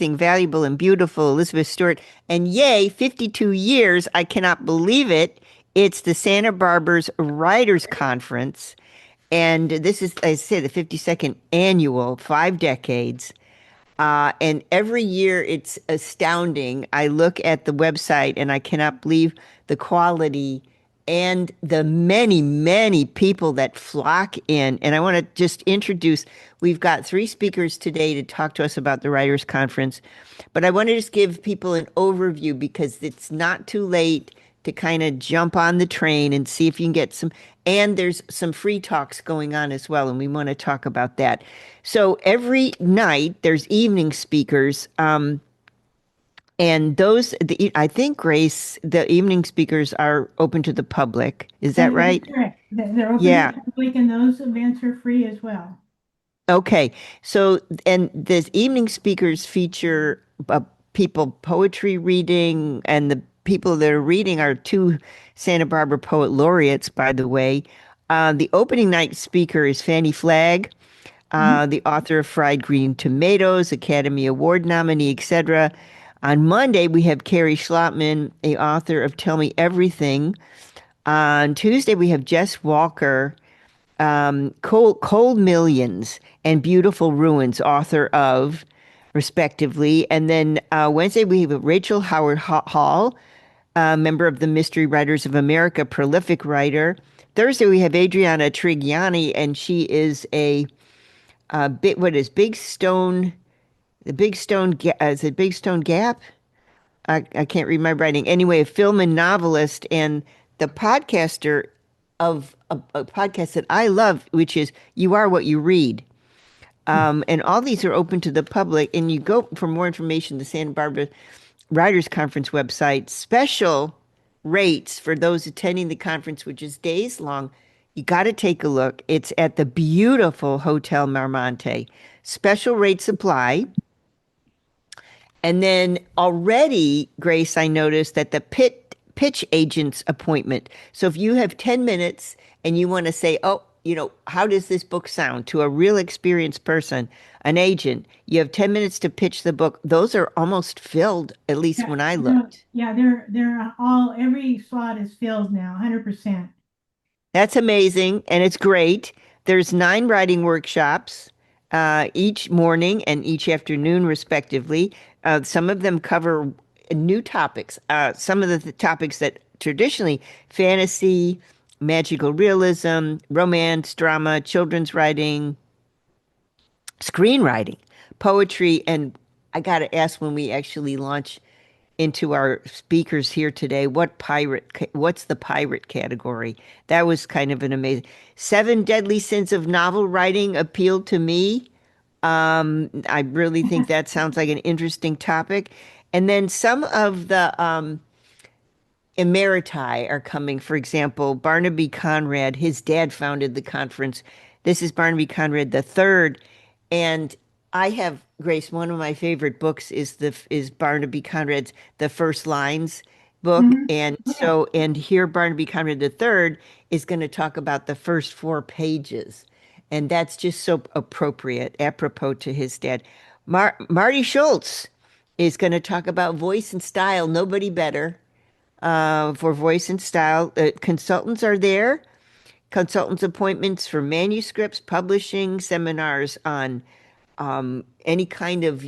valuable, and beautiful, Elizabeth Stewart. And yay, 52 years. I cannot believe it. It's the Santa Barbara's Writers Conference. And this is, I say, the 52nd annual, 5 decades. And every year it's astounding. I look at the website and I cannot believe the quality and the many, many people that flock in. And I want to just introduce, we've got 3 speakers today to talk to us about the Writers' Conference. But I want to just give people an overview because it's not too late to kind of jump on the train and see if you can get some. And there's some free talks going on as well, and we want to talk about that. So every night there's evening speakers, and I think, Grace, the evening speakers are open to the public. Is that That is right? correct. They're open to Yeah. the public and those events are free as well. Okay. So, and the evening speakers feature people poetry reading, and the people that are reading are 2 Santa Barbara poet laureates, by the way. The opening night speaker is Fannie Flagg, Mhm. the author of Fried Green Tomatoes, Academy Award nominee, etc. On Monday, we have Carrie Schlottman, the author of Tell Me Everything. On Tuesday, we have Jess Walker, Cold Millions and Beautiful Ruins, author of, respectively. And then Wednesday, we have Rachel Howard Hall, member of the Mystery Writers of America, prolific writer. Thursday, we have Adriana Trigiani, and she is what is Big Stone, the Big Stone, is it Big Stone Gap? I can't read my writing. Anyway, a film and novelist and the podcaster of a podcast that I love, which is You Are What You Read. And all these are open to the public. And you go for more information, the Santa Barbara Writers Conference website, special rates for those attending the conference, which is days long. You got to take a look. It's at the beautiful Hotel Marmonte. Special rates apply. And then already, Grace, I noticed that the pitch agent's appointment. So if you have 10 minutes and you want to say, oh, how does this book sound to a real experienced person, an agent, you have 10 minutes to pitch the book. Those are almost filled, at least Yeah, when I no, looked. yeah, they're all every slot is filled now, 100%. That's amazing, and it's great. There's 9 writing workshops each morning and each afternoon, respectively. Some of them cover new topics. Some of the topics that traditionally fantasy, magical realism, romance, drama, children's writing, screenwriting, poetry, and I got to ask when we actually launch into our speakers here today, what's the pirate category? That was kind of an amazing. 7 Deadly Sins of Novel Writing appealed to me. I really think that sounds like an interesting topic. And then some of the emeriti are coming. For example, Barnaby Conrad, his dad founded the conference. This is Barnaby Conrad the third, and I have, Grace, one of my favorite books is Barnaby Conrad's The First Lines book, Mhm. and Yeah. so here Barnaby Conrad the third is going to talk about the first 4 pages, and that's just so apropos to his dad. Marty Schultz is going to talk about voice and style. Nobody better for voice and style. Consultants are there. Consultants appointments for manuscripts, publishing, seminars on any kind of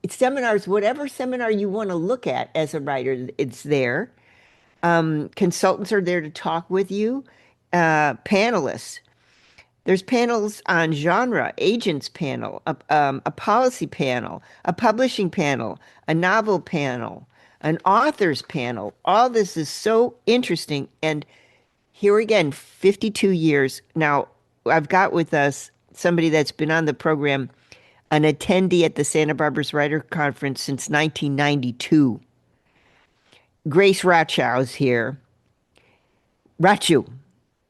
seminars, whatever seminar you want to look at as a writer, it's there. Consultants are there to talk with you. Panelists. There's panels on genre, agents panel, a policy panel, a publishing panel, a novel panel, an authors panel. All this is so interesting. And here again, 52 years. Now, I've got with us somebody that's been on the program, an attendee at the Santa Barbara's Writer Conference since 1992. Grace Rothschild's here. Rachu,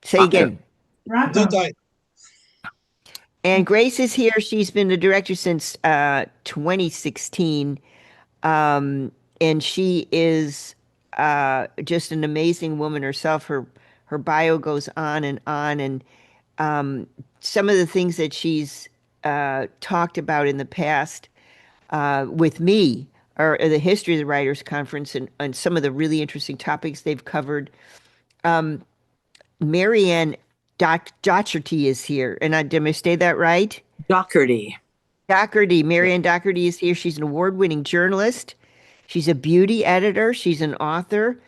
say Hi, again. Rocco. Dudai. And Grace is here. She's been the director since 2016. And she is just an amazing woman herself. Her bio goes on and on. And some of the things that she's talked about in the past with me, or the History of the Writers Conference, and some of the really interesting topics they've covered. Marianne Docherty is here, and did I say that right? Doherty. Docherty, Yeah. Marianne Docherty is here. She's an award-winning journalist. She's a beauty editor. She's an author.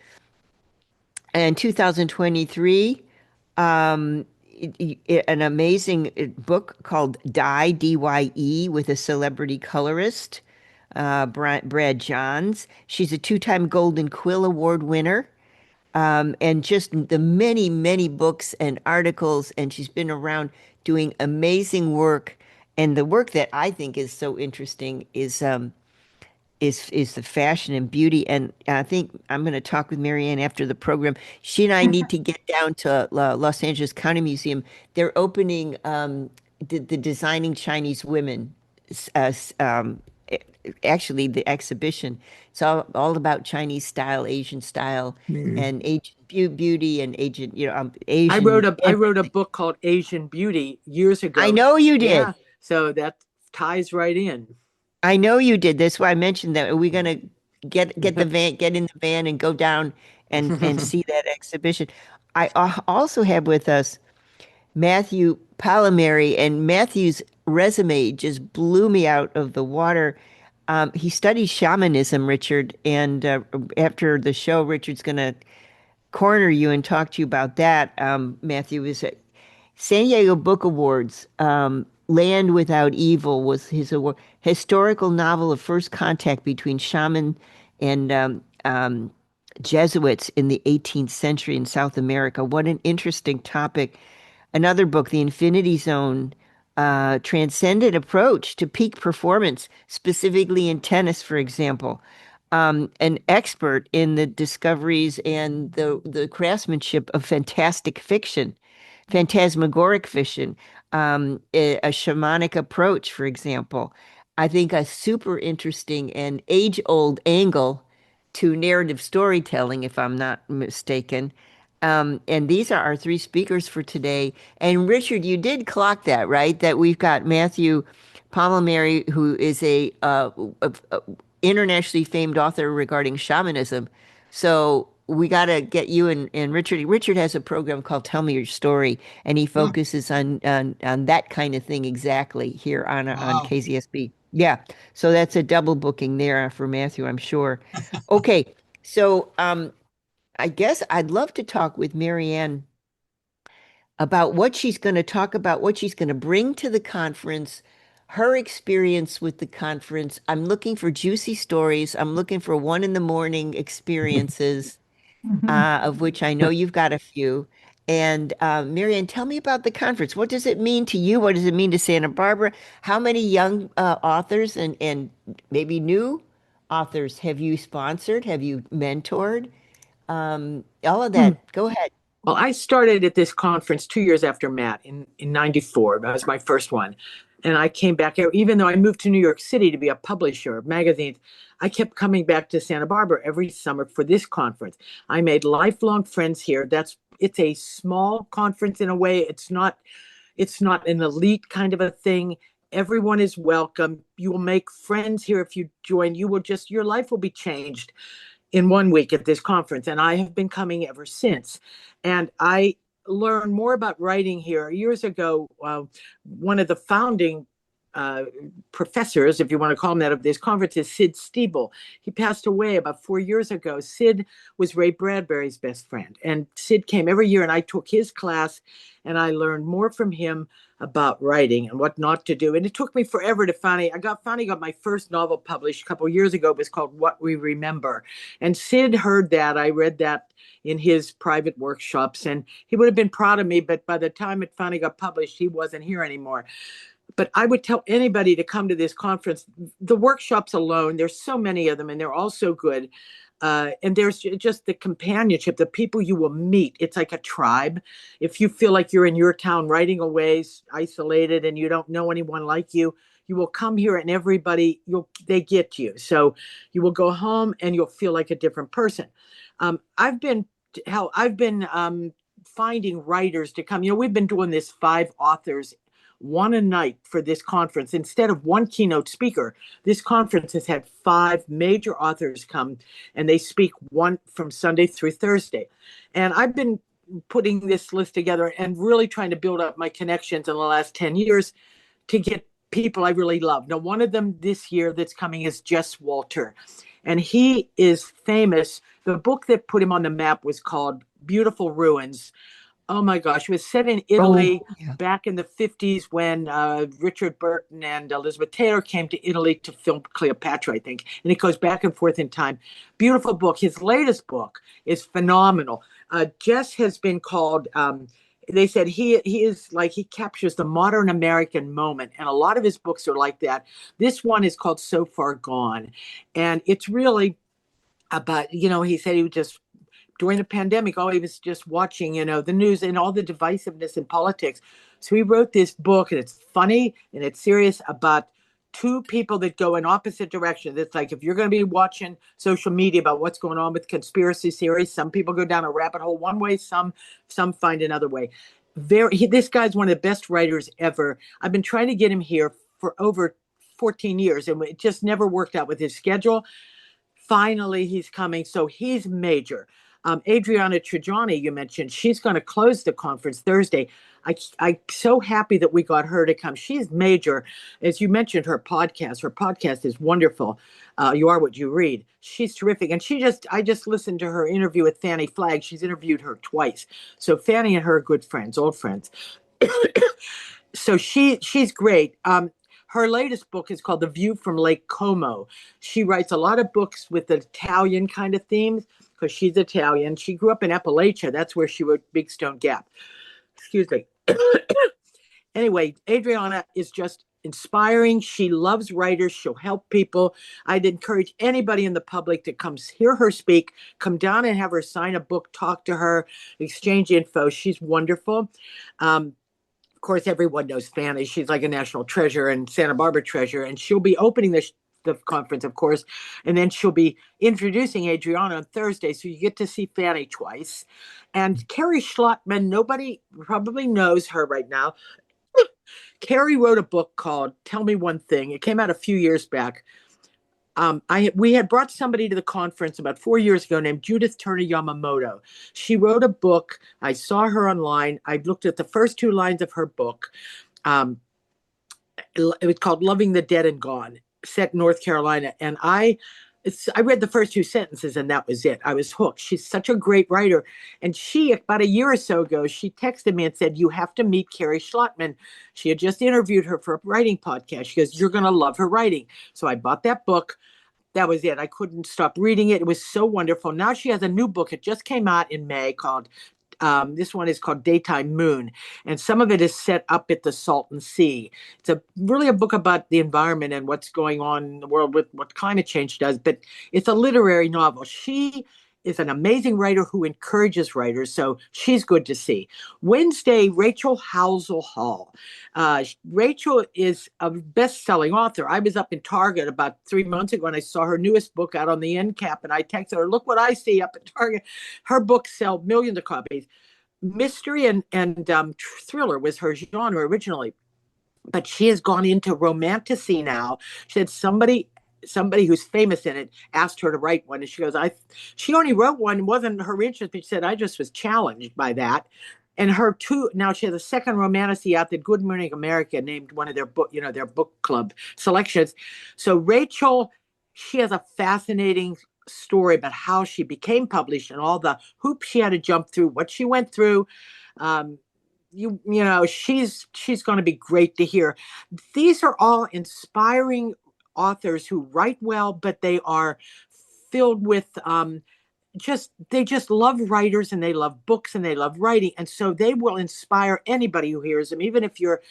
In 2023, an amazing book called Dye, D-Y-E, with a celebrity colorist, Brad Johns. She's a two-time Golden Quill Award winner. And just the many, many books and articles, and she's been around doing amazing work. And the work that I think is so interesting is the fashion and beauty. And I think I'm going to talk with Marianne after the program. She and I need to get down to Los Angeles County Museum. They're opening the Designing Chinese Women, uh, s- um, a- actually the exhibition. It's all about Chinese style, Asian style, Mhm. and Asian beauty and Asian, I Asian wrote a everything. book called Asian Beauty years I ago. know you Yeah, did. so that ties right in. I know you did. That's why I mentioned that. Are we gonna get in the van and go down and see that exhibition? I also have with us Matthew Palomeri, and Matthew's resume just blew me out of the water. He studies shamanism, Richard, and after the show, Richard's gonna corner you and talk to you about that. Matthew is at San Diego Book Awards. Land Without Evil was his award. Historical novel of first contact between shaman and Jesuits in the 18th century in South America. What an interesting topic. Another book, The Infinity Zone, transcendent approach to peak performance, specifically in tennis, for example. An expert in the discoveries and the craftsmanship of fantastic fiction, phantasmagoric fiction, a shamanic approach, for example. I think a super interesting and age-old angle to narrative storytelling, if I'm not mistaken. And these are our three speakers for today. And Richard, you did clock that, right? That we've got Matthew Palomeri, who is a internationally famed author regarding shamanism. So we got to get you and Richard. Richard has a program called Tell Me Your Story, and he Hmm, focuses on that kind of thing exactly here on wow. KZSB. Yeah, so that's a double booking there for Matthew, I'm sure. Okay, so I guess I'd love to talk with Marianne about what she's going to talk about, what she's going to bring to the conference, her experience with the conference. I'm looking for juicy stories. I'm looking for one in the morning experiences, Mhm. of which I know you've got a few. And Marianne, tell me about the conference. What does it mean to you? What does it mean to Santa Barbara? How many young authors and maybe new authors have you sponsored? Have you mentored? All of Hmm. that. Go ahead. Well, I started at this conference 2 years after Matt in 94. That was my first one. And I came back, even though I moved to New York City to be a publisher of magazines, I kept coming back to Santa Barbara every summer for this conference. I made lifelong friends here. It's a small conference in a way. It's not an elite kind of a thing. Everyone is welcome. You will make friends here if you join. Your life will be changed in 1 week at this conference, and I have been coming ever since. And I learned more about writing here years ago. One of the founding uh, professors, if you want to call him that, of this conference is Sid Stiebel. He passed away about 4 years ago. Sid was Ray Bradbury's best friend, and Sid came every year, and I took his class, and I learned more from him about writing and what not to do. And it took me forever to finally got my first novel published a couple of years ago. It was called What We Remember, and Sid heard that. I read that in his private workshops, and he would have been proud of me. But by the time it finally got published, he wasn't here anymore. But I would tell anybody to come to this conference. The workshops alone, there's so many of them, and they're all so good. And there's just the companionship, the people you will meet. It's like a tribe. If you feel like you're in your town writing away, isolated, and you don't know anyone like you will come here and they get you. So you will go home and you'll feel like a different person. I've been I've been finding writers to come. We've been doing this 5 authors one a night for this conference. Instead of one keynote speaker, this conference has had 5 major authors come, and they speak one from Sunday through Thursday. And I've been putting this list together and really trying to build up my connections in the last 10 years to get people I really love. Now, one of them this year that's coming is Jess Walter, and he is famous. The book that put him on the map was called Beautiful Ruins. Oh my gosh, it was set in Italy yeah. back in the 50s when Richard Burton and Elizabeth Taylor came to Italy to film Cleopatra, I think. And it goes back and forth in time. Beautiful book. His latest book is phenomenal. Jess has been called, they said he is like, he captures the modern American moment. And a lot of his books are like that. This one is called So Far Gone. And it's really about, he said he was just during the pandemic, he was just watching, the news and all the divisiveness in politics. So he wrote this book, and it's funny and it's serious about 2 people that go in opposite directions. It's like if you're going to be watching social media about what's going on with conspiracy theories, some people go down a rabbit hole one way, some find another way. This guy's one of the best writers ever. I've been trying to get him here for over 14 years, and it just never worked out with his schedule. Finally, he's coming. So he's major. Adriana Trajani, you mentioned, she's going to close the conference Thursday. I'm so happy that we got her to come. She's major. As you mentioned, her podcast is wonderful. You Are What You Read. She's terrific. And I just listened to her interview with Fannie Flagg. She's interviewed her twice. So Fannie and her are good friends, old friends. So she's great. Her latest book is called The View from Lake Como. She writes a lot of books with Italian kind of themes because she's Italian. She grew up in Appalachia. That's where she wrote Big Stone Gap. Excuse me. Anyway, Adriana is just inspiring. She loves writers. She'll help people. I'd encourage anybody in the public to come hear her speak, come down and have her sign a book, talk to her, exchange info. She's wonderful. Of course, everyone knows Fannie. She's like a national treasure and Santa Barbara treasure. And she'll be opening the conference, of course. And then she'll be introducing Adriana on Thursday. So you get to see Fannie twice. And Carrie Schlottman, nobody probably knows her right now. Carrie wrote a book called Tell Me One Thing. It came out a few years back. We had brought somebody to the conference about 4 years ago named Judith Turner Yamamoto. She wrote a book. I saw her online. I looked at the first 2 lines of her book. It was called Loving the Dead and Gone, set in North Carolina. And I read the first 2 sentences and that was it. I was hooked. She's such a great writer. And about a year or so ago, she texted me and said, you have to meet Carrie Schlottman. She had just interviewed her for a writing podcast. She goes, you're going to love her writing. So I bought that book. That was it. I couldn't stop reading it. It was so wonderful. Now she has a new book. It just came out in May called, this one is called Daytime Moon. And some of it is set up at the Salton Sea. It's really a book about the environment and what's going on in the world with what climate change does. But it's a literary novel. She is an amazing writer who encourages writers. So she's good to see. Wednesday, Rachel Housel Hall. Rachel is a best-selling author. I was up in Target about 3 months ago and I saw her newest book out on the end cap and I texted her, look what I see up at Target. Her books sell millions of copies. Mystery and thriller was her genre originally, but she has gone into romantasy now. She said somebody who's famous in it asked her to write one, and she goes, she only wrote one, it wasn't her interest, but she said, I just was challenged by that. And now she has a second romantasy out that Good Morning America named one of their book club selections. So Rachel, she has a fascinating story about how she became published and all the hoops she had to jump through, what she went through. She's going to be great to hear. These are all inspiring authors who write well, but they are filled with they just love writers and they love books and they love writing, and so they will inspire anybody who hears them. Even if you're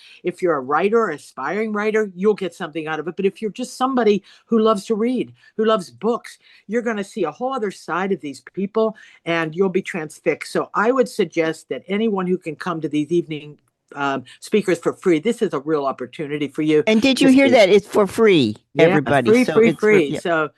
a writer, aspiring writer, you'll get something out of it. But if you're just somebody who loves to read, who loves books, you're going to see a whole other side of these people and you'll be transfixed. So I would suggest that anyone who can come to these evening speakers for free, this is a real opportunity for you. And did you hear that? It's for free, everybody. Free. So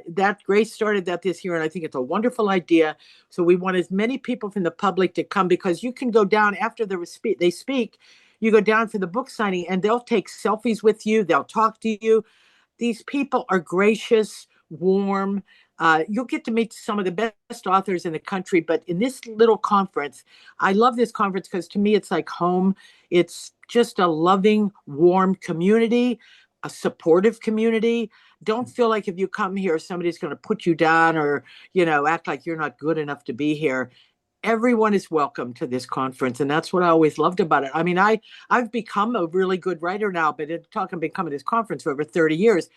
that Grace started that this year, and I think it's a wonderful idea. So we want as many people from the public to come, because you can go down after they speak. You go down for the book signing and they'll take selfies with you. They'll talk to you. These people are gracious, warm. You'll get to meet some of the best authors in the country. But in this little conference, I love this conference because to me, it's like home. It's just a loving, warm community, a supportive community. Don't feel like if you come here, somebody's going to put you down or, act like you're not good enough to be here. Everyone is welcome to this conference. And that's what I always loved about it. I mean, I've become a really good writer now, but talking becoming this conference for over 30 years.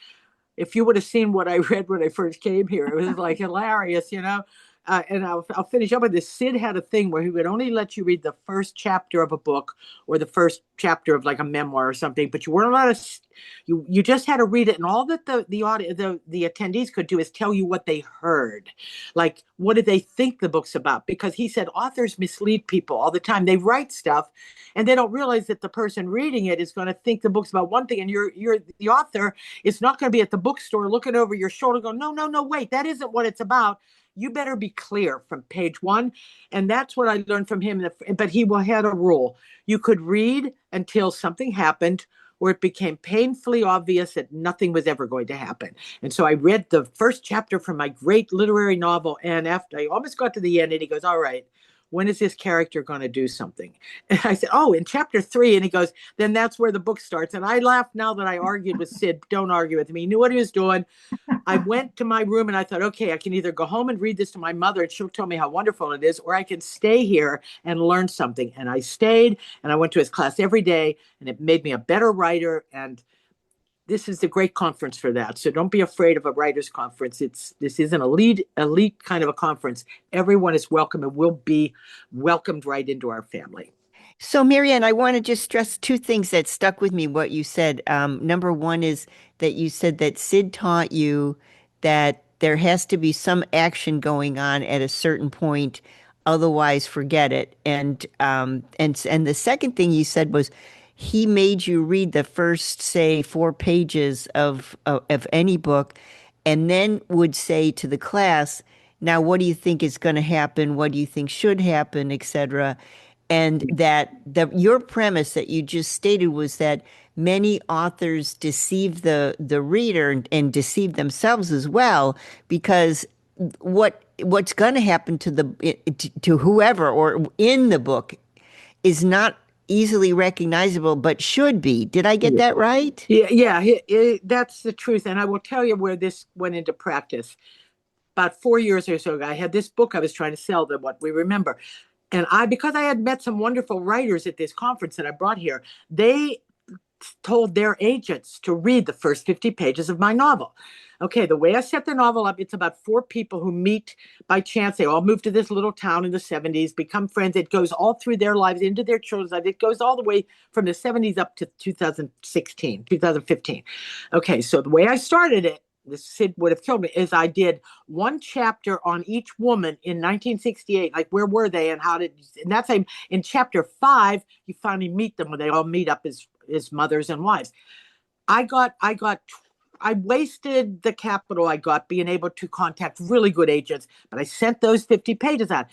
If you would have seen what I read when I first came here, it was like hilarious. And I'll finish up with this. Sid had a thing where he would only let you read the first chapter of a book or the first chapter of like a memoir or something, but you weren't allowed to. You just had to read it, and all that the attendees could do is tell you what they heard, like what did they think the book's about? Because he said authors mislead people all the time. They write stuff, and they don't realize that the person reading it is going to think the book's about one thing, and you're the author is not going to be at the bookstore looking over your shoulder, going, no, wait, that isn't what it's about. You better be clear from page one. And that's what I learned from him. But he had a rule. You could read until something happened or it became painfully obvious that nothing was ever going to happen. And so I read the first chapter from my great literary novel. And after I almost got to the end, and he goes, all right, when is this character going to do something? And I said, oh, in chapter 3. And he goes, then that's where the book starts. And I laughed now that I argued with Sid. Don't argue with me. He knew what he was doing. I went to my room and I thought, okay, I can either go home and read this to my mother and she'll tell me how wonderful it is, or I can stay here and learn something. And I stayed and I went to his class every day, and it made me a better writer. And this is a great conference for that. So don't be afraid of a writer's conference. This is an elite kind of a conference. Everyone is welcome and will be welcomed right into our family. So, Marianne, I want to just stress two things that stuck with me, what you said. Number one is that you said that Sid taught you that there has to be some action going on at a certain point, otherwise forget it. And the second thing you said was he made you read the first, say, 4 pages of any book, and then would say to the class, "Now, what do you think is going to happen? What do you think should happen, etc." And that your premise that you just stated was that many authors deceive the reader and deceive themselves as well, because what's going to happen to whoever or in the book is not easily recognizable, but should be. Did I get that right? Yeah, that's the truth. And I will tell you where this went into practice. About 4 years or so ago, I had this book I was trying to sell, them What We Remember. And because I had met some wonderful writers at this conference that I brought here, they told their agents to read the first 50 pages of my novel. Okay, the way I set the novel up, it's about 4 people who meet by chance. They all move to this little town in the 70s, become friends. It goes all through their lives, into their children's lives. It goes all the way from the 70s up to 2016, 2015. Okay, so the way I started it, this Sid would have killed me, is I did one chapter on each woman in 1968, like where were they and and that's in chapter 5, you finally meet them when they all meet up as mothers and wives. I wasted the capital I got being able to contact really good agents, but I sent those 50 pages out.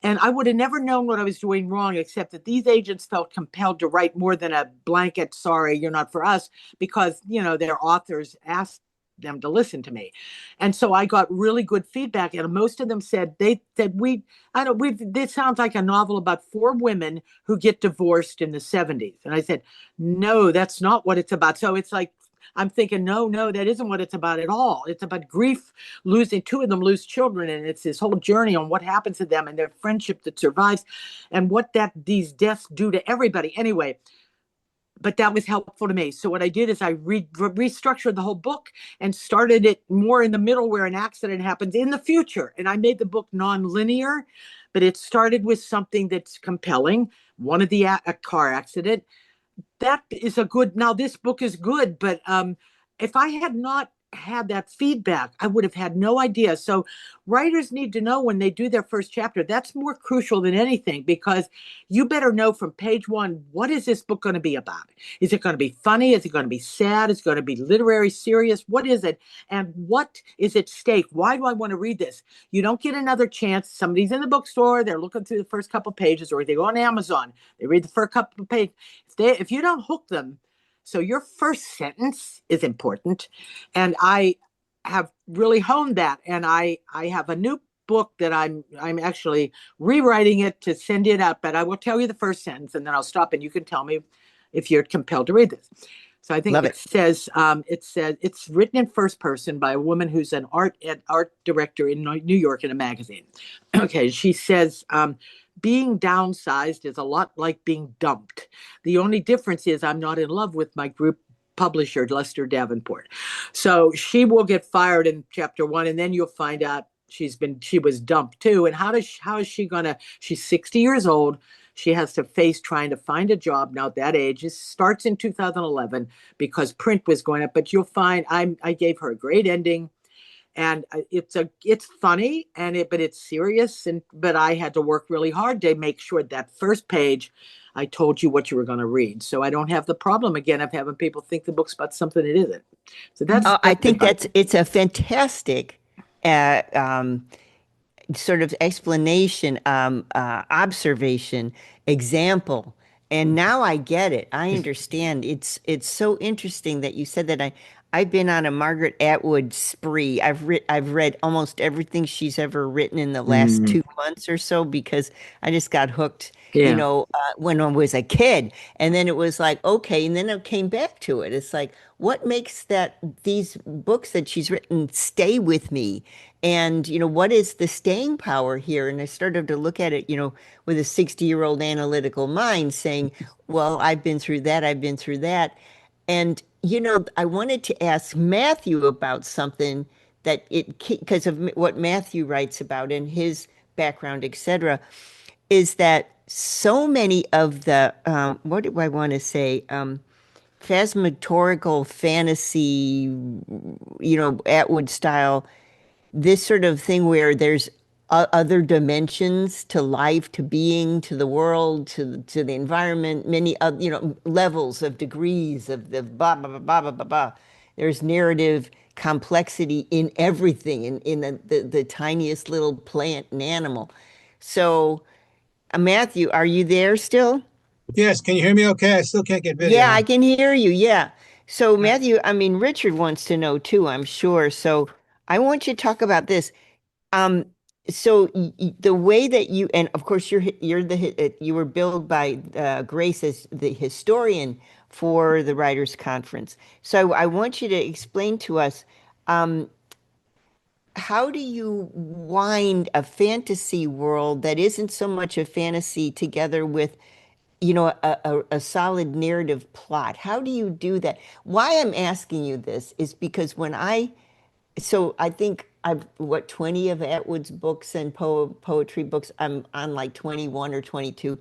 And I would have never known what I was doing wrong, except that these agents felt compelled to write more than a blanket, sorry, you're not for us, because, their authors asked them to listen to me. And so I got really good feedback. And most of them said, this sounds like a novel about 4 women who get divorced in the 70s. And I said, no, that's not what it's about. So it's like, I'm thinking, no, that isn't what it's about at all. It's about grief, losing 2 of them lose children. And it's this whole journey on what happens to them and their friendship that survives and what these deaths do to everybody. Anyway, but that was helpful to me. So what I did is I restructured the whole book and started it more in the middle where an accident happens in the future. And I made the book non-linear, but it started with something that's compelling. One of a car accident. That is now this book is good, but if I had not had that feedback, I would have had no idea. So writers need to know when they do their first chapter. That's more crucial than anything, because you better know from page one, what is this book going to be about? Is it going to be funny? Is it going to be sad? Is it going to be literary, serious? What is it? And what is at stake? Why do I want to read this? You don't get another chance. Somebody's in the bookstore, they're looking through the first couple pages, or they go on Amazon, they read the first couple of pages. If you don't hook them, so your first sentence is important. And I have really honed that. And I have a new book that I'm actually rewriting it to send it out, but I will tell you the first sentence and then I'll stop and you can tell me if you're compelled to read this. So I think Love it it. says it's written in first person by a woman who's an art director in New York in a magazine. Okay, she says, being downsized is a lot like being dumped. The only difference is I'm not in love with my group publisher, Lester Davenport. So she will get fired in chapter one, and then you'll find out she was dumped too. And how is she gonna? She's 60 years old. She has to face trying to find a job now at that age. It starts in 2011 because print was going up. But you'll find I gave her a great ending, and it's funny but it's serious, but I had to work really hard to make sure that first page I told you what you were going to read, so I don't have the problem again of having people think the book's about something it isn't. So I that's the think it's a fantastic sort of explanation, observation, example. And now I get it. I understand. It's so interesting that you said that. I've been on a Margaret Atwood spree. I've read almost everything she's ever written in the last Mm, 2 months or so because I just got hooked, yeah. when I was a kid. And then it was like, okay, and then I came back to it. It's like, what makes these books that she's written stay with me? And, what is the staying power here? And I started to look at it, with a 60-year-old analytical mind saying, well, I've been through that, I've been through that. And, I wanted to ask Matthew about something because of what Matthew writes about in his background, etc., is that so many of the, what do I want to say? Phantasmagorical fantasy, Atwood style, this sort of thing where there's other dimensions to life, to being, to the world, to the environment, many levels of degrees of the blah blah blah blah blah blah blah. There's narrative complexity in everything, in the tiniest little plant and animal. So, Matthew, are you there still? Yes, can you hear me okay? I still can't get Yeah, I video. can hear you. Yeah. So, Uh, Matthew, I mean, Richard wants to know too, I'm sure. So, I want you to talk about this. Um, so the way that and of course you were billed by Grace as the historian for the Writers' Conference. So I want you to explain to us, um, how do you wind a fantasy world that isn't so much a fantasy together with, a solid narrative plot? How do you do that? Why I'm asking you this is because so I think I've 20 of Atwood's books and poetry books. I'm on like 21 or 22.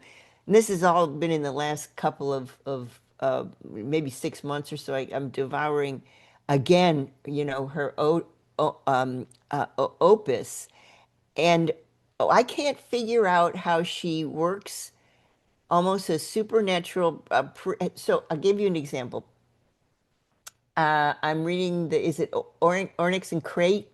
And this has all been in the last couple of maybe 6 months or so. I'm devouring again, her opus. And I can't figure out how she works almost a supernatural. So I'll give you an example. I'm reading is it Onyx and Crate?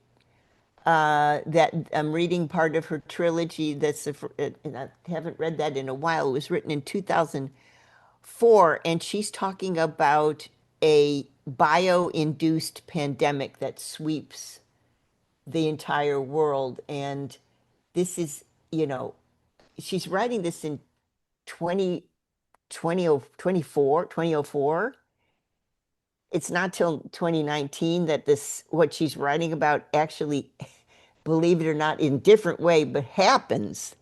That I'm reading part of her trilogy. And I haven't read that in a while. It was written in 2004, and she's talking about a bio-induced pandemic that sweeps the entire world. And this is, she's writing this in 20, 2004. It's not till 2019 that what she's writing about actually, believe it or not, in different way, but happens.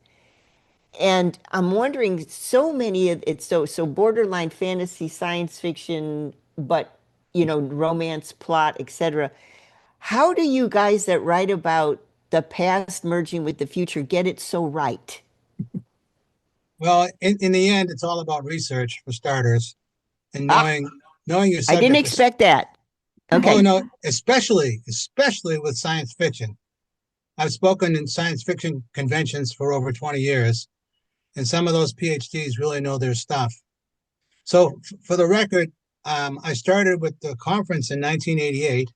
And I'm wondering, so many of it's so borderline fantasy, science fiction, but romance plot, etc. How do you guys that write about the past merging with the future get it so right? well, in the end, it's all about research for starters and Ah, knowing your I didn't subject. expect that. Oh Okay. no, especially with science fiction. I've spoken in science fiction conventions for over 20 years, and some of those PhDs really know their stuff. So, for the record, I started with the conference in 1988.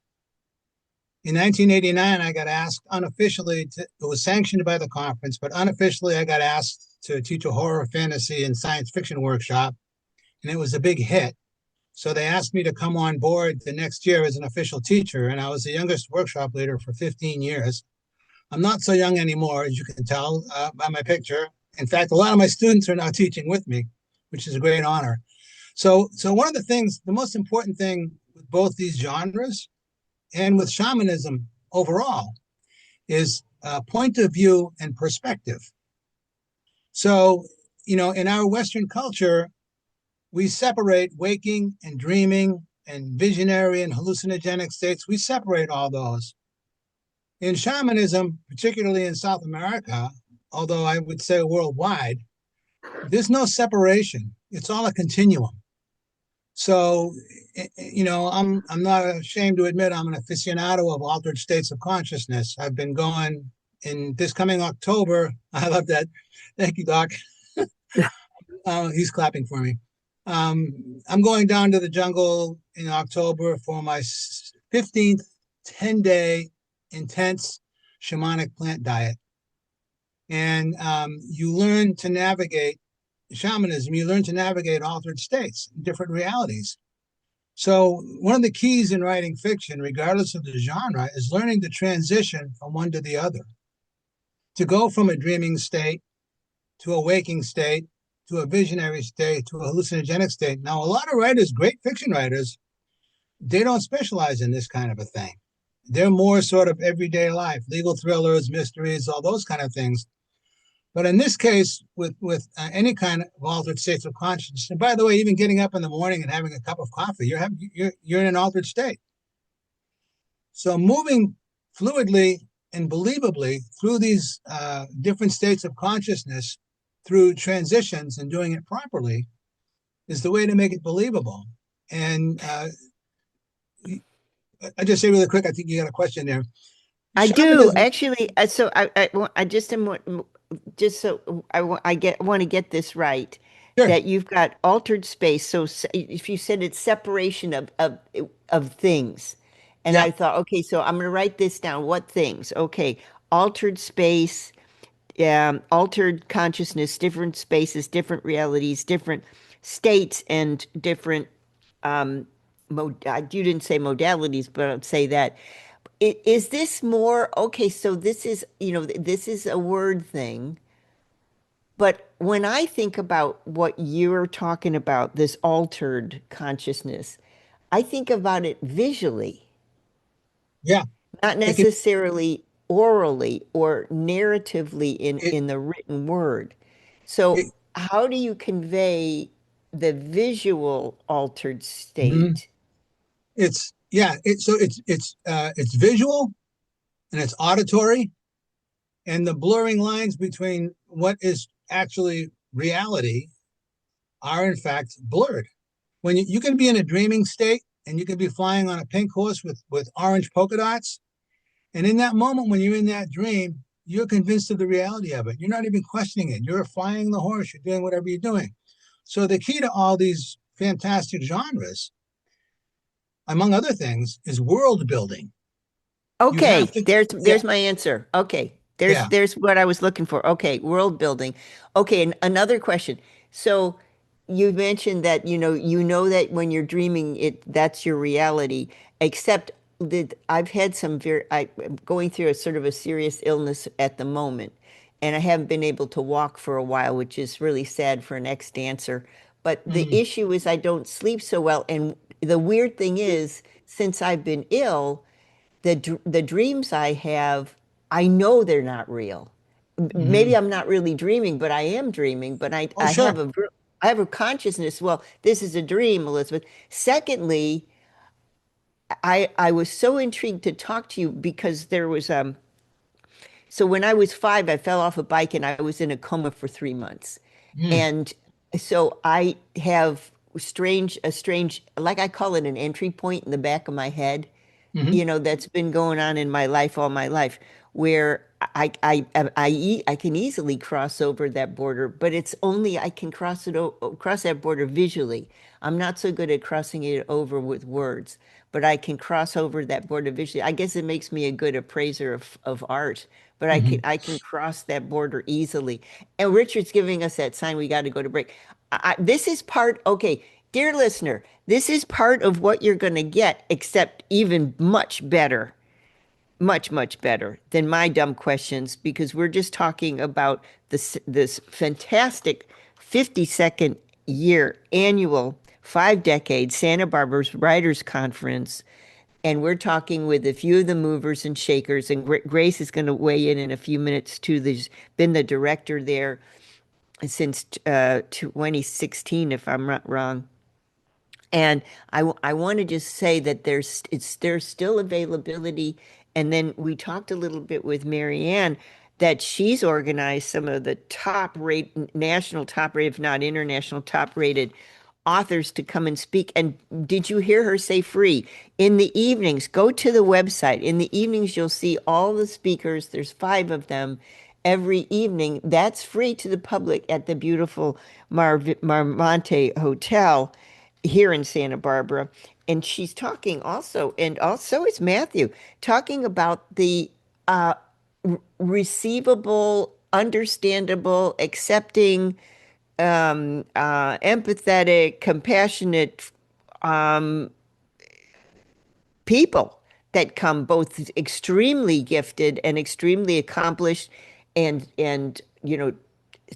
In 1989, I got asked unofficially it was sanctioned by the conference, but unofficially, I got asked to teach a horror, fantasy, and science fiction workshop, and it was a big hit. So they asked me to come on board the next year as an official teacher, and I was the youngest workshop leader for 15 years. I'm not so young anymore, as you can tell by my picture. In fact, a lot of my students are now teaching with me, which is a great honor. So one of the things, the most important thing with both these genres and with shamanism overall is point of view and perspective. So, in our Western culture, we separate waking and dreaming and visionary and hallucinogenic states. We separate all those. In shamanism, particularly in South America, although I would say worldwide, there's no separation. It's all a continuum. So, I'm not ashamed to admit I'm an aficionado of altered states of consciousness. I've been going in this coming October. I love that. Thank you, Doc. He's clapping for me. I'm going down to the jungle in October for my 15th 10-day intense shamanic plant diet. And you learn to navigate shamanism, you learn to navigate altered states, different realities. So, one of the keys in writing fiction, regardless of the genre, is learning to transition from one to the other, to go from a dreaming state to a waking state to a visionary state to a hallucinogenic state. Now, a lot of writers, great fiction writers, they don't specialize in this kind of a thing. They're more sort of everyday life, legal thrillers, mysteries, all those kind of things. But in this case, with any kind of altered states of consciousness, and by the way, even getting up in the morning and having a cup of coffee, you're in an altered state. So moving fluidly and believably through these different states of consciousness, through transitions and doing it properly, is the way to make it believable. And I just say really quick, I think you got a question there. I do Shamanism, actually. So I just am just so want to get this right, sure, that you've got altered space. So if you said it's separation of things, and yeah, I thought, okay, so I'm going to write this down. What things? Okay, altered space, altered consciousness, different spaces, different realities, different states, and different you didn't say modalities, but I'd say that. Is this more, okay, so this is, this is a word thing, but when I think about what you're talking about, this altered consciousness, I think about it visually, yeah. not It can, necessarily orally or narratively it, in the written word. So it, how do you convey the visual altered mhm. state? It's yeah. It's visual and it's auditory, and the blurring lines between what is actually reality are in fact blurred. When you can be in a dreaming state and you can be flying on a pink horse with orange polka dots, and in that moment when you're in that dream, you're convinced of the reality of it. You're not even questioning it. You're flying the horse. You're doing whatever you're doing. So the key to all these fantastic genres, among other things, is world building. You have Okay, to, yeah, there's my answer. Okay. yeah. There's what I was looking for. Okay, world building. Okay, and another question. So you mentioned that, you know that when you're dreaming that's your reality, except that I've had I'm going through a sort of a serious illness at the moment, and I haven't been able to walk for a while, which is really sad for an ex-dancer. But the Mm, issue is I don't sleep so well, and the weird thing is, since I've been ill, the dreams I have, I know they're not real. Maybe mhm. I'm not really dreaming, but I am dreaming. But Oh, sure. I have a consciousness. Well, this is a dream, Elizabeth. Secondly, I was so intrigued to talk to you because there was so when I was 5, I fell off a bike and I was in a coma for 3 months. Mm, And so I have strange, like I call it an entry point in the back of my head, Mhm. that's been going on in my life all my life, where I can easily cross over that border, but it's only I can cross that border visually. I'm not so good at crossing it over with words, but I can cross over that border visually. I guess it makes me a good appraiser of art, but Mhm. I can cross that border easily. And Richard's giving us that sign. We got to go to break. This is part, okay, dear listener, this is part of what you're going to get, except even much better, much better than my dumb questions, because we're just talking about this fantastic 52nd year annual 5 decade Santa Barbara's Writers Conference. And we're talking with a few of the movers and shakers, and Grace is going to weigh in a few minutes too. There's been the director there since 2016, if I'm not wrong. And I want to just say that there's still availability. And then we talked a little bit with Marianne that she's organized some of the top rate, national top rate, if not international top rated authors to come and speak. And did you hear her say free? In the evenings, go to the website. In the evenings, you'll see all the speakers. There's 5 of them every evening. That's free to the public at the beautiful Marmonte Hotel here in Santa Barbara. And she's talking also, and also is Matthew, talking about the receivable, understandable, accepting, empathetic, compassionate people that come, both extremely gifted and extremely accomplished, and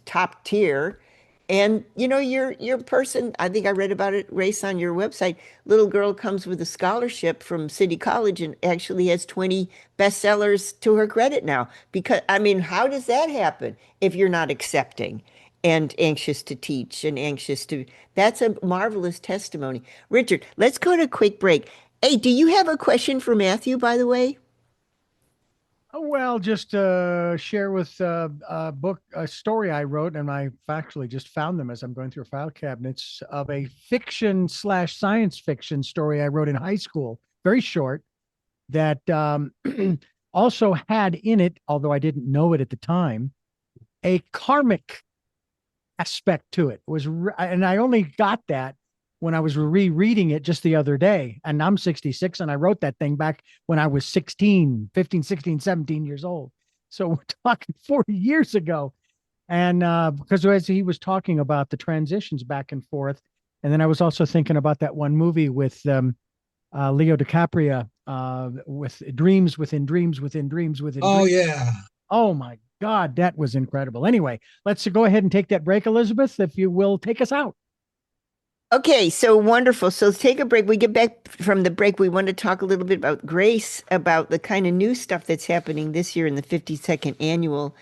top tier. And your person, I think I read about it, Race, on your website. Little girl comes with a scholarship from City College and actually has 20 bestsellers to her credit now. Because I mean, how does that happen if you're not accepting and anxious to teach and anxious to, that's a marvelous testimony. Richard, let's go to a quick break. Hey, do you have a question for Matthew, by the way? Oh, well, just share with a story I wrote, and I actually just found them as I'm going through file cabinets of a fiction slash science fiction story I wrote in high school, very short, that also had in it, although I didn't know it at the time, a karmic aspect to it. And I only got that when I was rereading it just the other day. And I'm 66 and I wrote that thing back when I was 16, 15, 16, 17 years old. So we're talking 40 years ago. And because as he was talking about the transitions back and forth, and then I was also thinking about that one movie with Leo DiCaprio, with dreams within dreams within dreams within Oh dreams. yeah. Oh my God, that was incredible. Anyway, let's go ahead and take that break, Elizabeth, if you will take us out. Okay, so wonderful. So let's take a break. We get back from the break. We want to talk a little bit about Grace, about the kind of new stuff that's happening this year in the 52nd annual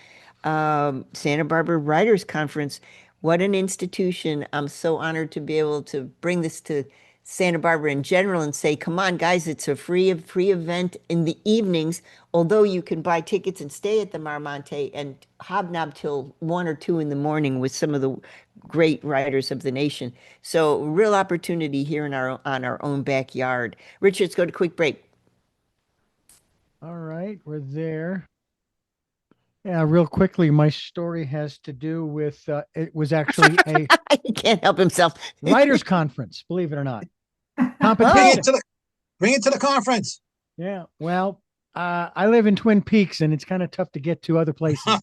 Santa Barbara Writers Conference. What an institution. I'm so honored to be able to bring this to Santa Barbara in general and say, come on, guys, it's a free event in the evenings, although you can buy tickets and stay at the Marmonte and hobnob till 1 or 2 in the morning with some of the great writers of the nation. So real opportunity here in our own backyard. Richard, let's go to quick break. All right, we're there. Yeah, real quickly, my story has to do with it was actually a He can't help himself. writers' conference, believe it or not. Bring Oh, it Competition. to the bring it to the conference. Yeah, well, I live in Twin Peaks and it's kind of tough to get to other places. All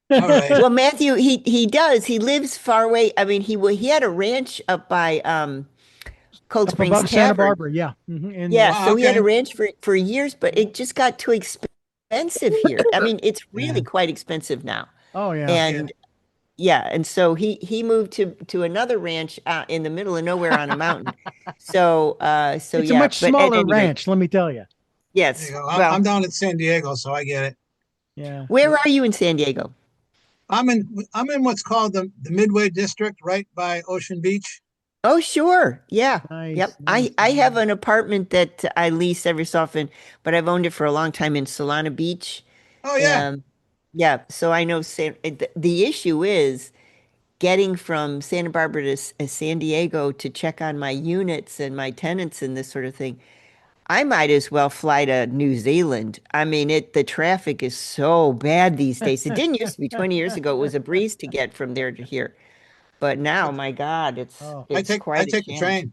right. well, Matthew, he does. He lives far away. I mean, he had a ranch up by Cold Up Springs above Santa Tavern. Barbara, yeah. In Yeah, Wow, so he had okay. a ranch for years, but it just got too expensive here. I mean, it's Yeah. really quite expensive now. oh yeah. And yeah, and so he moved to another ranch in the middle of nowhere on a mountain. So It's a yeah, much but at smaller any rate, ranch, let me tell you. There you yes. go. I'm Well, down in San Diego, so I get it. Yeah. where are you in San Diego? I'm in what's called the Midway District, right by Ocean Beach. Oh, sure. Yeah. Nice, Yep. nice. I have an apartment that I lease every so often, but I've owned it for a long time in Solana Beach. Oh yeah. Um, yeah, so I know the issue is getting from Santa Barbara to San Diego to check on my units and my tenants and this sort of thing, I might as well fly to New Zealand. I mean, the traffic is so bad these days. It didn't used to be 20 years ago. It was a breeze to get from there to here. But now, my God, it's Oh, it's I quite a take the challenge. train.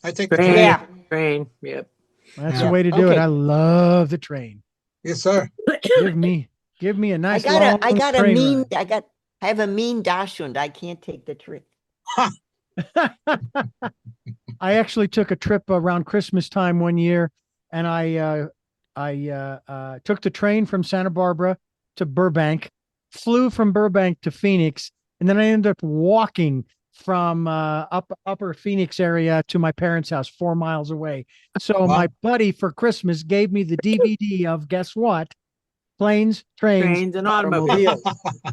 I take the Train, train. Yeah, yep. that's the Yeah. yeah. way to do it. Okay. I love the train. Yes, sir. Give me, give me a I nice got a long I got a train mean ride. I have a mean Dachshund. I can't take the trip. Ha! I actually took a trip around Christmas time one year, and I took the train from Santa Barbara to Burbank, flew from Burbank to Phoenix, and then I ended up walking from upper Phoenix area to my parents' house, 4 miles away. So my Wow. buddy for Christmas gave me the DVD of, guess what? Planes, trains, Trains and automobiles. automobiles.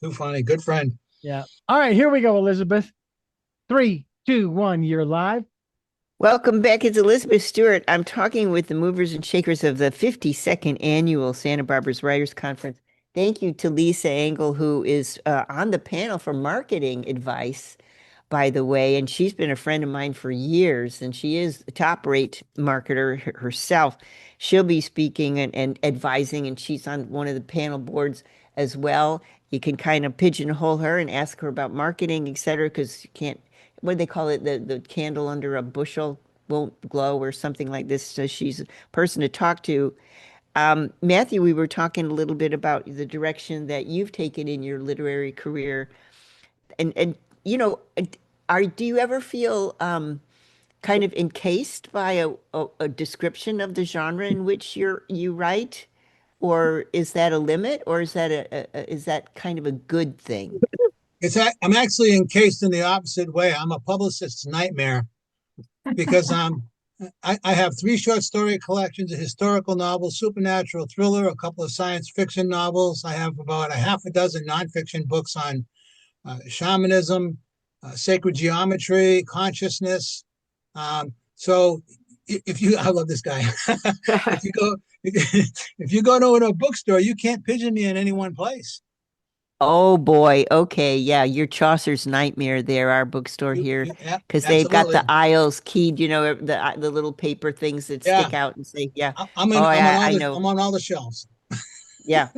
Too funny. Good friend. Yeah. All right, here we go, Elizabeth. 3, 2, 1, you're live. Welcome back. It's Elizabeth Stewart. I'm talking with the movers and shakers of the 52nd annual Santa Barbara's Writers Conference. Thank you to Lisa Engel, who is on the panel for marketing advice, by the way, and she's been a friend of mine for years, and she is a top-rate marketer herself. She'll be speaking and advising, and she's on one of the panel boards as well. You can kind of pigeonhole her and ask her about marketing, et cetera, because you can't, what do they call it? The candle under a bushel won't glow or something like this. So she's a person to talk to. Matthew, we were talking a little bit about the direction that you've taken in your literary career, and you know, do you ever feel kind of encased by a description of the genre in which you write, or is that a limit, or is that is that kind of a good thing? I'm actually encased in the opposite way. I'm a publicist's nightmare because I have three short story collections, a historical novel, supernatural thriller, a couple of science fiction novels. I have about a half a dozen nonfiction books on shamanism, sacred geometry, consciousness. So if you, I love this guy. if you go, if you go to a bookstore, you can't pigeon me in any one place. Oh boy. Okay. Yeah. Your Chaucer's Nightmare there, our bookstore here, Yeah, because they've got absolutely. the aisles keyed, the little paper things that Yeah, stick out and say, yeah. I'm Oh, in. I know. I'm on all the shelves. Yeah.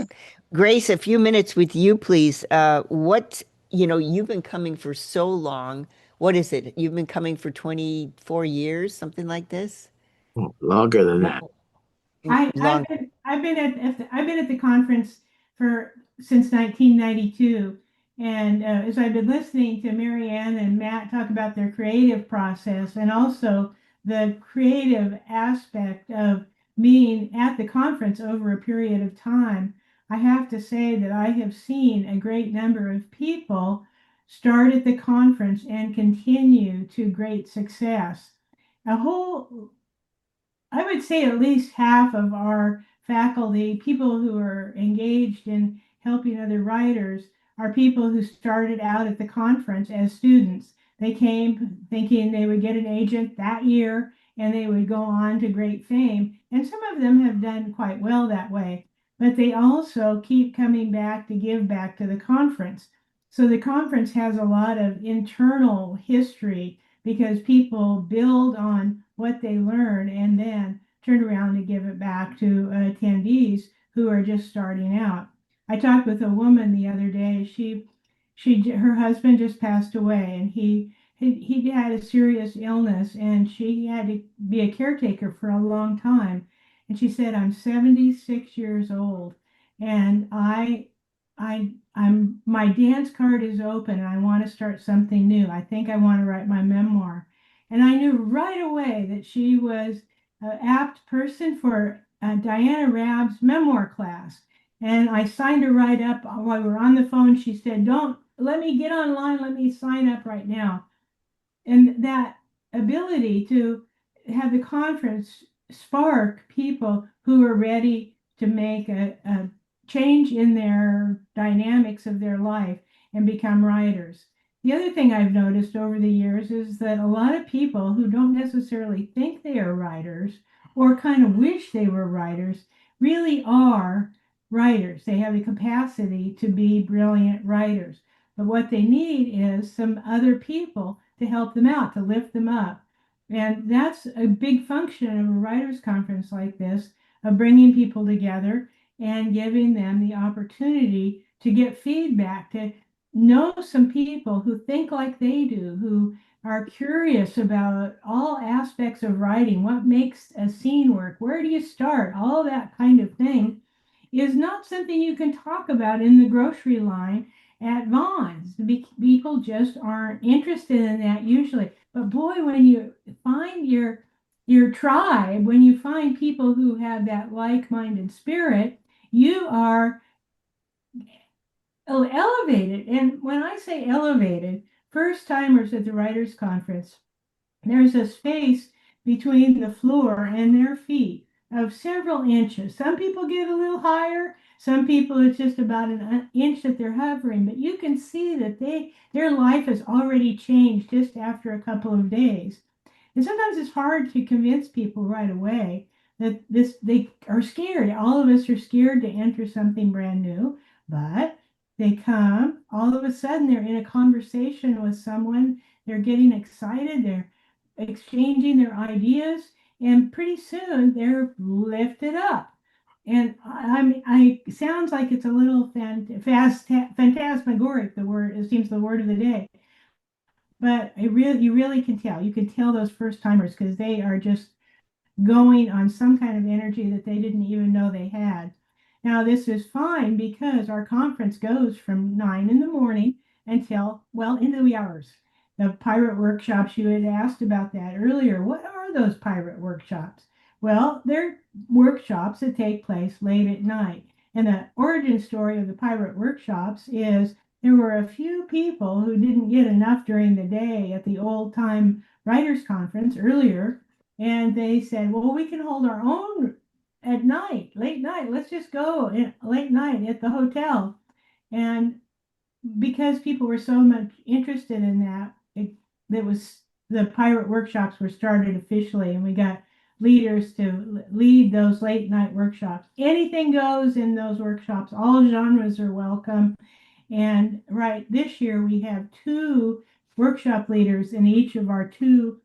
Grace, a few minutes with you, please. You've been coming for so long. What is it? You've been coming for 24 years, something like this? Longer than that. Mo- I've Long. been at the conference for since 1992, and as I've been listening to Marianne and Matt talk about their creative process and also the creative aspect of being at the conference over a period of time, I have to say that I have seen a great number of people start at the conference and continue to great success. A whole I would say at least half of our faculty, people who are engaged in helping other writers, are people who started out at the conference as students. They came thinking they would get an agent that year and they would go on to great fame. And some of them have done quite well that way, but they also keep coming back to give back to the conference. So the conference has a lot of internal history because people build on what they learn and then turn around and give it back to attendees who are just starting out. I talked with a woman the other day. Her husband just passed away, and he had a serious illness, and she had to be a caretaker for a long time. And she said, "I'm 76 years old, and I'm my dance card is open and I want to start something new. I think I want to write my memoir." And I knew right away that she was an apt person for Diana Rabb's memoir class. And I signed her right up while we were on the phone. She said, "Don't let me get online, let me sign up right now." And that ability to have the conference spark people who are ready to make a change in their dynamics of their life and become writers. The other thing I've noticed over the years is that a lot of people who don't necessarily think they are writers or kind of wish they were writers really are writers. They have the capacity to be brilliant writers. But what they need is some other people to help them out, to lift them up. And that's a big function of a writers' conference like this, of bringing people together and giving them the opportunity to get feedback, to know some people who think like they do, who are curious about all aspects of writing, what makes a scene work, where do you start, all that kind of thing is not something you can talk about in the grocery line at Vaughn's. People just aren't interested in that usually. But boy, when you find your tribe, when you find people who have that like-minded spirit, you are elevated. And when I say elevated, first timers at the writers conference, there's a space between the floor and their feet of several inches. Some people get a little higher. Some people it's just about an inch that they're hovering, but you can see that their life has already changed just after a couple of days. And sometimes it's hard to convince people right away that they are scared. All of us are scared to enter something brand new, but they come, all of a sudden they're in a conversation with someone, they're getting excited, they're exchanging their ideas, and pretty soon they're lifted up. And I sounds like it's a little phantasmagoric. The word it seems the word of the day, but you really can tell. You can tell those first timers because they are just going on some kind of energy that they didn't even know they had. Now, this is fine because our conference goes from 9 in the morning until well into the wee hours. The pirate workshops, you had asked about that earlier. What are those pirate workshops? Well, they're workshops that take place late at night. And the origin story of the pirate workshops is there were a few people who didn't get enough during the day at the old time writers conference earlier, and they said, well, we can hold our own at night, late night. Let's just go late night at the hotel. And because people were so much interested in that, that was the pirate workshops were started officially, and we got leaders to lead those late night workshops. Anything goes in those workshops. All genres are welcome. And right this year we have two workshop leaders in each of our two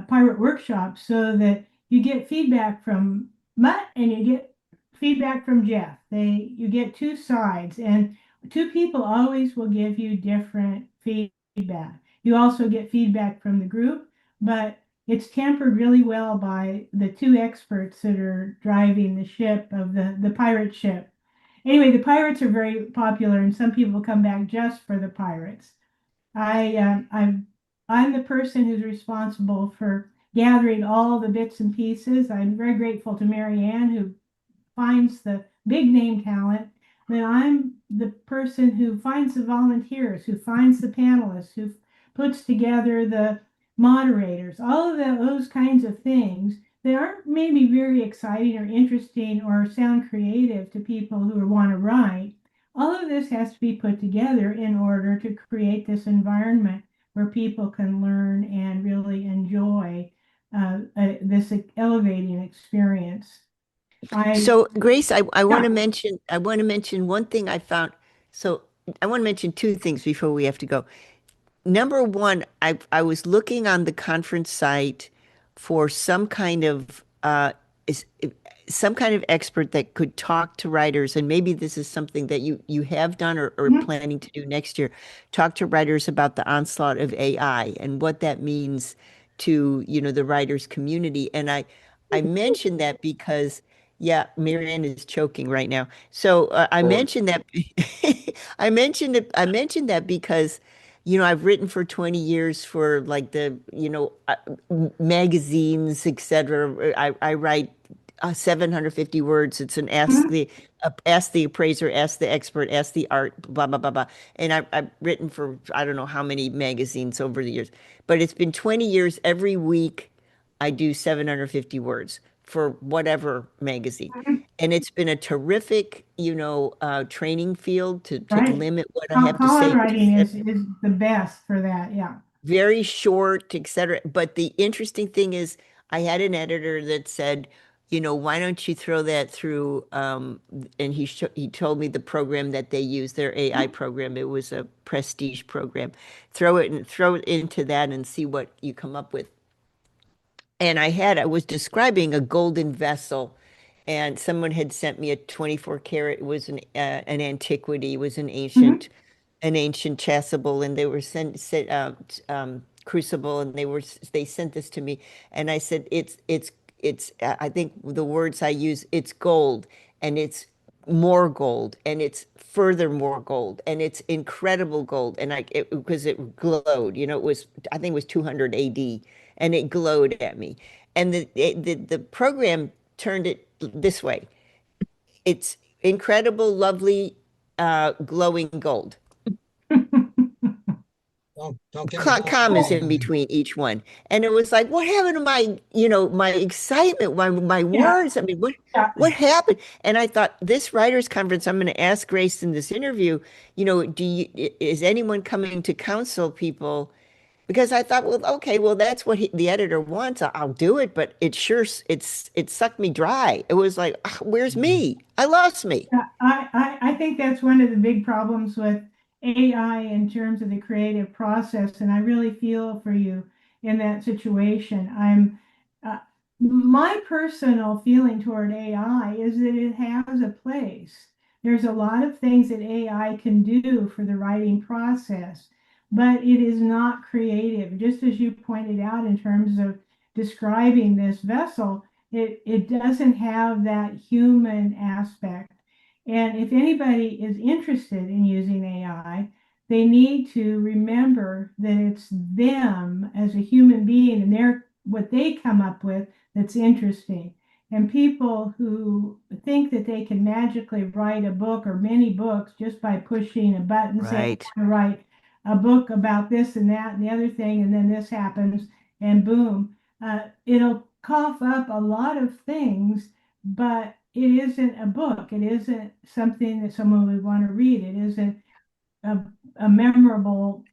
pirate workshops so that you get feedback from Mutt and you get feedback from Jeff. You get two sides, and two people always will give you different feedback. You also get feedback from the group, but it's tempered really well by the two experts that are driving the ship of the pirate ship. Anyway, the pirates are very popular, and some people come back just for the pirates. I'm the person who's responsible for gathering all the bits and pieces. I'm very grateful to Mary Ann, who finds the big name talent. Then I'm the person who finds the volunteers, who finds the panelists, who puts together the moderators, all of those kinds of things. They aren't maybe very exciting or interesting or sound creative to people who want to write. All of this has to be put together in order to create this environment where people can learn and really enjoy this elevating experience. So, Grace, I want to Yeah. mention one thing I found. So, I want to mention two things before we have to go. Number one, I was looking on the conference site for some kind of expert that could talk to writers, and maybe this is something that you have done or Mhm. planning to do next year, talk to writers about the onslaught of AI and what that means to, the writers community. And I mentioned that because yeah, Marianne is choking right now. So I mentioned that I mentioned that because I've written for 20 years for like magazines, etc. I write 750 words. It's an ask the appraiser, ask the expert, ask the art, blah, blah, blah, blah. And I've written for, I don't know how many magazines over the years, but it's been 20 years. Every week I do 750 words for whatever magazine. And it's been a terrific, training field to Right. limit what I have to Column say writing to is the best for that. Yeah. very short, etc. But the interesting thing is, I had an editor that said, why don't you throw that through? And he told me the program that they use, their AI program. It was a prestige program. Throw it into that and see what you come up with. And I was describing a golden vessel, and someone had sent me a 24 karat. It was an antiquity. It was Mhm. an ancient chasuble, and they were sent crucible, and they sent this to me, and I said it's I think the words I use, it's gold, and it's more gold, and it's further more gold, and it's incredible gold, and because it glowed, it was, I think it was 200 AD, and it glowed at me, and the program turned it this way. It's incredible, lovely, glowing gold. Don't get me Commas Oh, in started. between each one. And it was like, what happened to my, my excitement, my yeah, words? I mean, yeah. what happened? And I thought, this writers conference, I'm going to ask Grace in this interview, is anyone coming to counsel people? Because I thought, well, okay, well, that's what the editor wants. I'll do it, but it sucked me dry. It was like, where's me? I lost me. Yeah, I think that's one of the big problems with AI in terms of the creative process, and I really feel for you in that situation. Uh, my personal feeling toward AI is that it has a place. There's a lot of things that AI can do for the writing process, but it is not creative. Just as you pointed out in terms of describing this vessel, it doesn't have that human aspect. And if anybody is interested in using AI, they need to remember that it's them as a human being and what they come up with that's interesting. And people who think that they can magically write a book or many books just by pushing a button saying, Right. I want to write a book about this and that and the other thing, and then this happens, and boom, it'll cough up a lot of things, but it isn't a book. It isn't something that someone would want to read. It isn't a, a memorable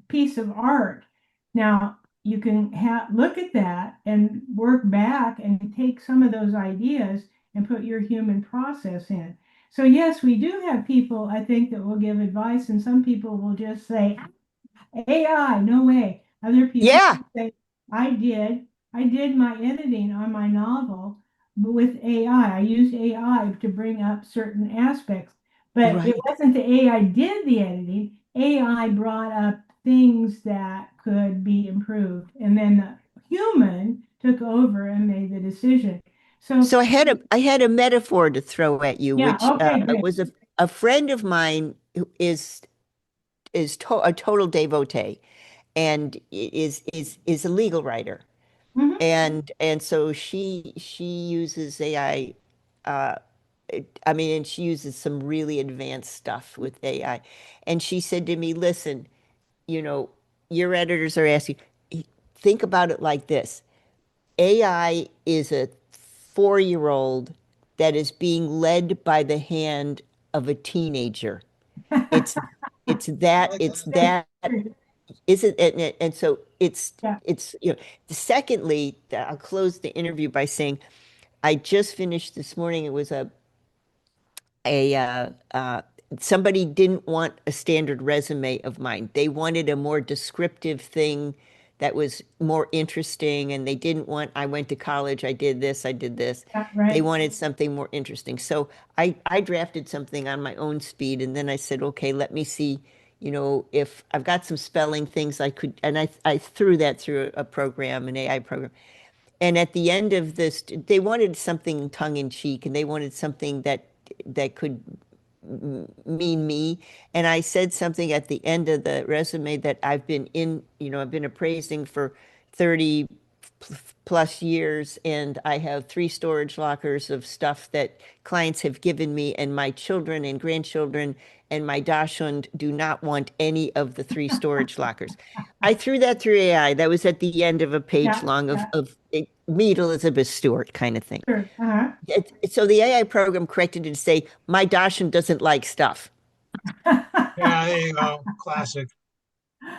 piece of art. Now, you can look at that and work back and take some of those ideas and put your human process in. So, yes, we do have people, I think, that will give advice, and some people will just say, AI, no way. Other people Yeah. say, I did my editing on my novel with AI. I used AI to bring up certain aspects, but it Right. wasn't the AI did the editing. AI brought up things that could be improved, and then the human took over and made the decision. So, So I had a metaphor to throw at you, yeah, which okay, it great. was a friend of mine who is a total devotee, and is a legal writer, Mhm. and so she uses AI. Uh, I mean, and she uses some really advanced stuff with AI, and she said to me, "Listen, you know, your editors are asking. Think about it like this: AI is a 4-year-old that is being led by the hand of a teenager. It's it's I that like it's that. that isn't and so Yeah, it's secondly, I'll close the interview by saying I just finished this morning. It was a somebody didn't want a standard resume of mine. They wanted a more descriptive thing that was more interesting, and they didn't want, I went to college, I did this, I did this. yeah, They right. wanted something more interesting. So I drafted something on my own speed, and then I said, okay, let me see, if I've got some spelling things I could, and I threw that through a program, an AI program. And at the end of this, they wanted something tongue in cheek, and they wanted something that could mean me. And I said something at the end of the resume that I've been appraising for 30 plus years, and I have 3 storage lockers of stuff that clients have given me, and my children and grandchildren and my Dachshund do not want any of the 3 storage lockers. I threw that through AI. That was at the end of a page Yeah, long yeah, of meet Elizabeth Stewart kind of thing. sure. So the AI program corrected it to say, my Dachshund doesn't like stuff. Yeah, there you go. Classic.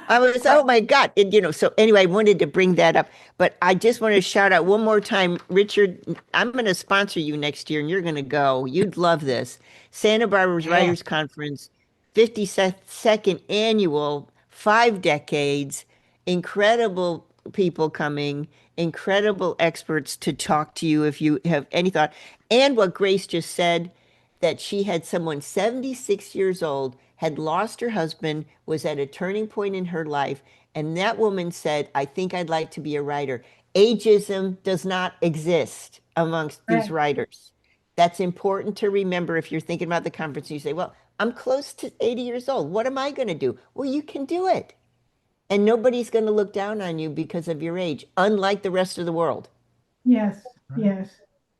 I was, oh my God. So anyway, I wanted to bring that up, but I just want to shout out one more time, Richard, I'm going to sponsor you next year and you're going to go. You'd love this. Santa Barbara's Yeah. Writers Conference, 52nd annual, 5 decades, incredible people coming, incredible experts to talk to you if you have any thought. And what Grace just said, that she had someone 76 years old, had lost her husband, was at a turning point in her life, and that woman said, I think I'd like to be a writer. Ageism does not exist amongst these Right. writers. That's important to remember if you're thinking about the conference and you say, well, I'm close to 80 years old. What am I going to do? Well, you can do it. And nobody's going to look down on you because of your age, unlike the rest of the world. Yes, Right. yes.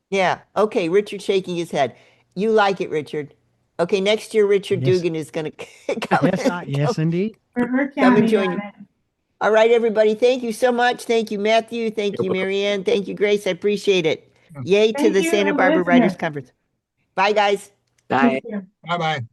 Yeah. Okay. Richard shaking his head. You like it, Richard. Okay. Next year, Richard Yes. Dugan is going to come, Yes, yes, indeed. We're come and counting join on you. it. All right, everybody. Thank you so much. Thank you, Matthew. Thank you, Marianne. Thank you, Grace. I appreciate it. Yay to Thank the you, Santa Barbara Writers Elizabeth. Conference. Bye, guys. Bye. Take care. Bye-bye.